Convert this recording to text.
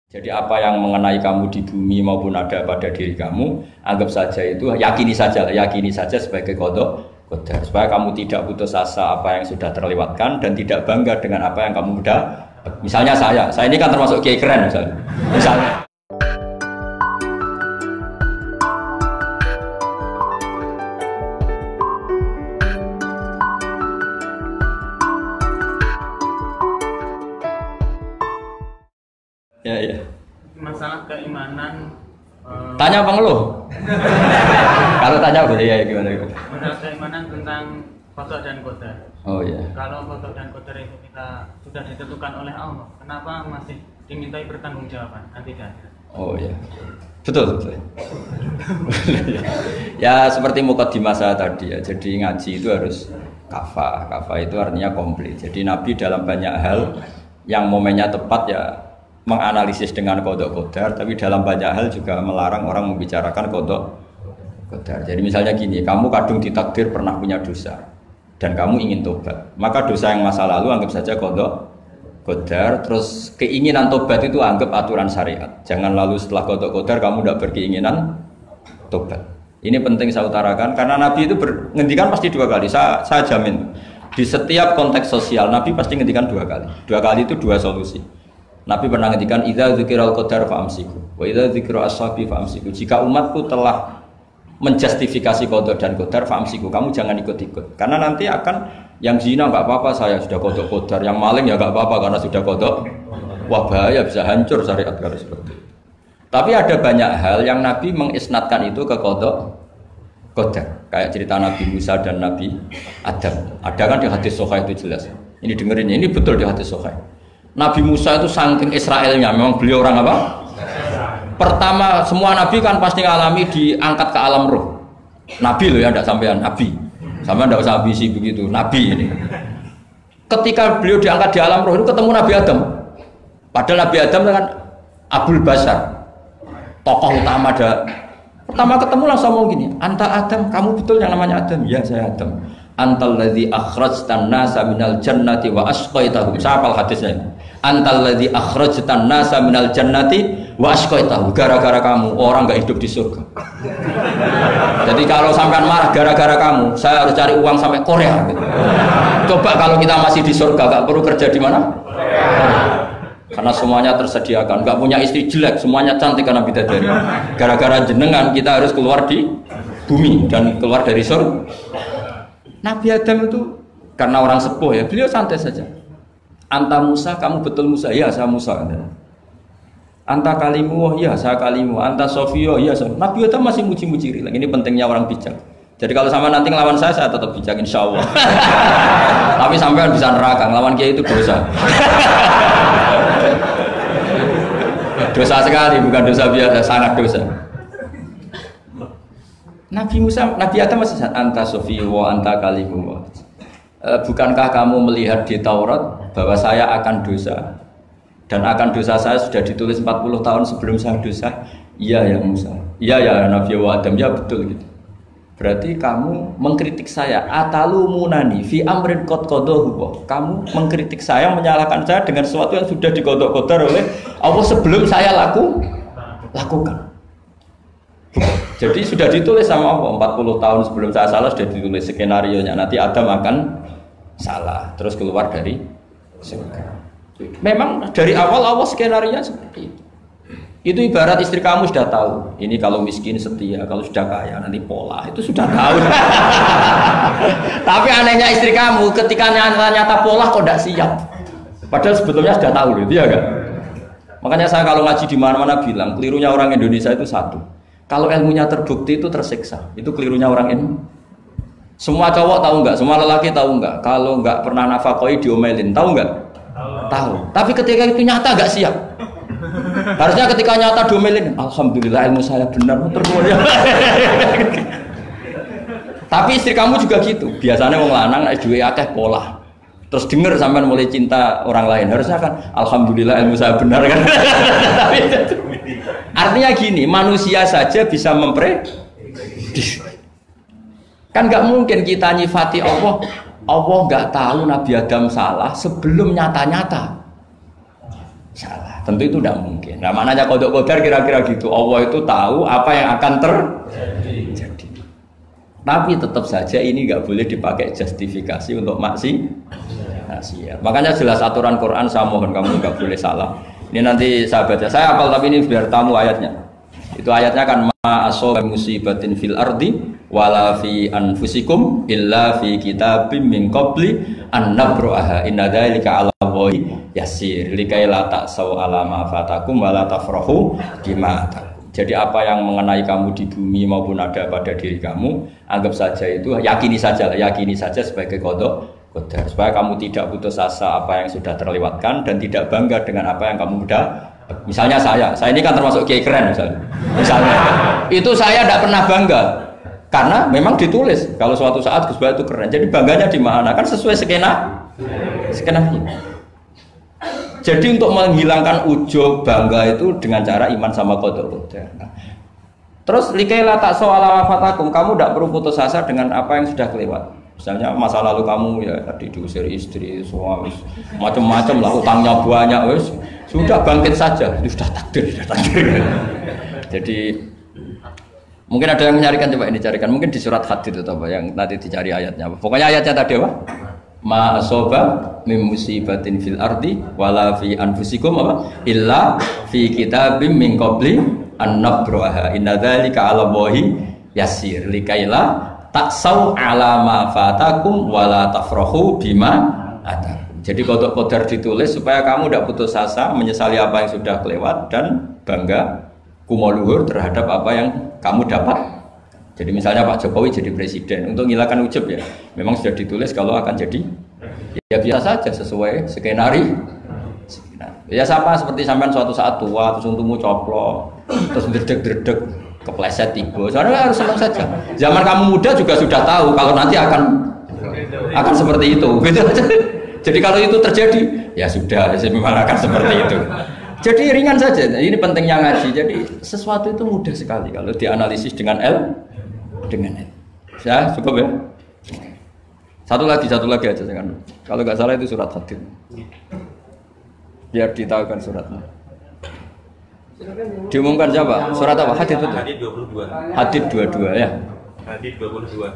Jadi apa yang mengenai kamu di bumi maupun ada pada diri kamu, anggap saja itu, yakini saja sebagai qadar. Supaya kamu tidak putus asa apa yang sudah terlewatkan dan tidak bangga dengan apa yang kamu udah. Misalnya saya ini kan termasuk kiai keren misalnya. Ya. Masalah keimanan. Tanya apa ngeluh? Kalau tanya boleh ya gimana? Masalah keimanan tentang qada dan qadar. Oh iya. Kalau qada dan qadar itu kita sudah ditentukan oleh Allah, kenapa masih dimintai pertanggungjawaban nanti di akhirat? Oh iya. Betul. Ya seperti mukadimah saya tadi ya. Jadi ngaji itu harus kafah. Kafah itu artinya komplit. Jadi Nabi dalam banyak hal yang momennya tepat ya menganalisis dengan qada qadar, tapi dalam banyak hal juga melarang orang membicarakan qada qadar. Jadi misalnya gini, kamu kadung ditakdir pernah punya dosa dan kamu ingin tobat, maka dosa yang masa lalu anggap saja qada qadar, terus keinginan tobat itu anggap aturan syariat. Jangan lalu setelah qada qadar kamu tidak berkeinginan tobat. Ini penting saya utarakan karena Nabi itu ngendikan pasti dua kali. Saya jamin di setiap konteks sosial Nabi pasti ngendikan dua kali. Dua kali itu dua solusi. Nabi pernah ngendikan idza dzikiral qadar fa'amsiku wa idza dzikra ashabi fa'amsiku. Jika umatku telah menjustifikasi qadar dan qadar fa'amsiku, kamu jangan ikut-ikut. Karena nanti akan yang zina enggak apa-apa, saya sudah qada qadar, yang maling ya enggak apa-apa karena sudah qada. Wah bahaya, bisa hancur syariat kalau seperti itu. Tapi ada banyak hal yang Nabi mengisnadkan itu ke qada qadar. Kayak cerita Nabi Musa dan Nabi Adam. Ada kan di hadis Sahih itu jelas. Ini dengerin, ini betul di hadis Sahih. Nabi Musa itu saking Israelnya, memang beliau orang apa? Pertama, semua Nabi kan pasti ngalami diangkat ke alam roh. Nabi loh ya, tidak sampean Nabi. Sampean tidak usah ambisi begitu, Nabi ini. Ketika beliau diangkat di alam roh itu ketemu Nabi Adam. Padahal Nabi Adam kan Abul Bashar, tokoh utama ada. Pertama ketemu langsung ngomong gini, Anta Adam, kamu betul yang namanya Adam? Ya saya Adam. Antal ladzi akhrajtan nasa minal jannati wa asqaitahum. Siapa hadisnya? Antal ladzi akhrajtan nasa minal jannati wa asqaitahum. Gara-gara kamu orang enggak hidup di surga. Jadi kalau sampean marah gara-gara kamu, saya harus cari uang sampai Korea gitu. Coba kalau kita masih di surga enggak perlu kerja di mana? Karena semuanya tersediakan, enggak punya istri jelek, semuanya cantik karena bidadari. Gara-gara jenengan kita harus keluar di bumi dan keluar dari surga. Nabi Adam itu karena orang sepuh ya, beliau santai saja. Anta Musa, kamu betul Musa? Ya, saya Musa. Anta kalimu, ya saya kalimu. Anta Sofio, ya saya. Nabi Adam masih muji-muji. Ini pentingnya orang bijak. Jadi kalau sama nanti ngelawan saya tetap bijak insya Allah. Tapi sampai bisa neraka, ngelawan kiai itu dosa. Dosa sekali, bukan dosa biasa, sangat dosa. Nabi Musa, Nabi Adam masih anta Sofio, anta kalimu. Bukankah kamu melihat di Taurat bahwa saya akan dosa dan akan dosa saya sudah ditulis 40 tahun sebelum saya dosa? Iya ya Musa. Iya ya Nabi Adam, ya betul gitu. Berarti kamu mengkritik saya atalumunani fi amrin qad qadahu. Kamu mengkritik saya, menyalahkan saya dengan sesuatu yang sudah diqada-qadar oleh Allah sebelum saya lakukan. Jadi sudah ditulis sama Allah 40 tahun sebelum saya salah sudah ditulis skenario-nya. Nanti Adam akan salah terus keluar dari surga. Memang dari awal Allah skenario-nya seperti itu. Itu ibarat istri kamu sudah tahu. Ini kalau miskin setia, kalau sudah kaya nanti pola. Itu sudah tahu. Tapi anehnya istri kamu ketika nyata pola kok tidak siap. Padahal sebetulnya sudah tahu loh, iya kan? Makanya saya kalau ngaji di mana-mana bilang kelirunya orang Indonesia itu satu. Kalau ilmunya terbukti itu tersiksa, itu kelirunya orang ini. Semua cowok tahu nggak? Semua lelaki tahu nggak? Kalau nggak pernah nafakoi diomelin, tahu nggak? Tahu. Tapi ketika itu nyata nggak siap. Harusnya ketika nyata diomelin, alhamdulillah ilmu saya benar, terus ya. Tapi istri kamu juga gitu. Biasanya wong lanang duwe akeh pola. Terus dengar sampean mulai cinta orang lain, harusnya kan alhamdulillah ilmu saya benar kan. Tapi artinya gini, manusia saja bisa memprediksi. Kan nggak mungkin kita nyifati Allah nggak tahu Nabi Adam salah sebelum nyata-nyata salah. Tentu itu tidak mungkin. Nah, maknanya qada qadar kira-kira gitu. Allah itu tahu apa yang akan terjadi. Tapi tetap saja ini nggak boleh dipakai justifikasi untuk maksiat. Makanya jelas aturan Quran, saya mohon kamu nggak boleh salah. Ini nanti saya baca. Saya hafal tapi ini biar tamu ayatnya. Itu ayatnya kan ma asaba musibatin fil ardi wala fi anfusikum illa fi kitabim min qabli an nabraha inna dzalika 'ala Allahi yasir likai la ta'sau 'ala ma fatakum wala tafrahu bima atakum. Jadi apa yang mengenai kamu di bumi maupun ada pada diri kamu, anggap saja itu yakini saja sebagai qada qadar supaya kamu tidak putus asa apa yang sudah terlewatkan dan tidak bangga dengan apa yang kamu sudah. Misalnya saya ini kan termasuk kiai keren misalnya itu saya tidak pernah bangga karena memang ditulis kalau suatu saat Gus Bahat itu keren, jadi bangganya di mana kan sesuai skenanya. Jadi untuk menghilangkan ujub bangga itu dengan cara iman sama qada qadar. Terus likaila tak soal fatakum, kamu tidak perlu putus asa dengan apa yang sudah kelewat. Misalnya masa lalu kamu ya tadi diusir istri, suami, macam-macam lah, utangnya banyak, wes sudah bangkit saja, itu sudah takdir. Jadi mungkin ada yang mencarikan, coba ini carikan, mungkin di surat Hadid itu apa yang nanti dicari ayatnya. Pokoknya ayatnya tadi apa? Ma asoba min musibatin fil ardi wala fi anfusikum apa? Illa fi kitabim min qabli an nabraha inna dzalika 'ala Allahi yasir likaila taksau 'ala ma fatakum wala tafrahu bima atakum. Jadi qada qadar ditulis supaya kamu tidak putus asa menyesali apa yang sudah kelewat dan bangga kumoluhur terhadap apa yang kamu dapat. Jadi misalnya Pak Jokowi jadi presiden, untuk menghilangkan ujub ya memang sudah ditulis kalau akan jadi ya biasa saja sesuai skenario. Ya sama seperti sampean suatu saat tua terus untukmu coplok terus dredeg-dredeg kepleset tiba. Soalnya harus senang saja. Zaman kamu muda juga sudah tahu kalau nanti akan seperti itu. Gitu. Jadi kalau itu terjadi, ya sudah, memang akan seperti itu. Jadi ringan saja. Ini pentingnya ngaji. Jadi sesuatu itu mudah sekali kalau dianalisis dengan dengan L. Ya cukup ya. Satu lagi aja jangan. Kalau nggak salah itu surat Hadid. Biar ditahukan suratnya. Diumumkan siapa? Surat apa? Hadid betul. Hadid 22. Hadid 22 ya. Hadid 22.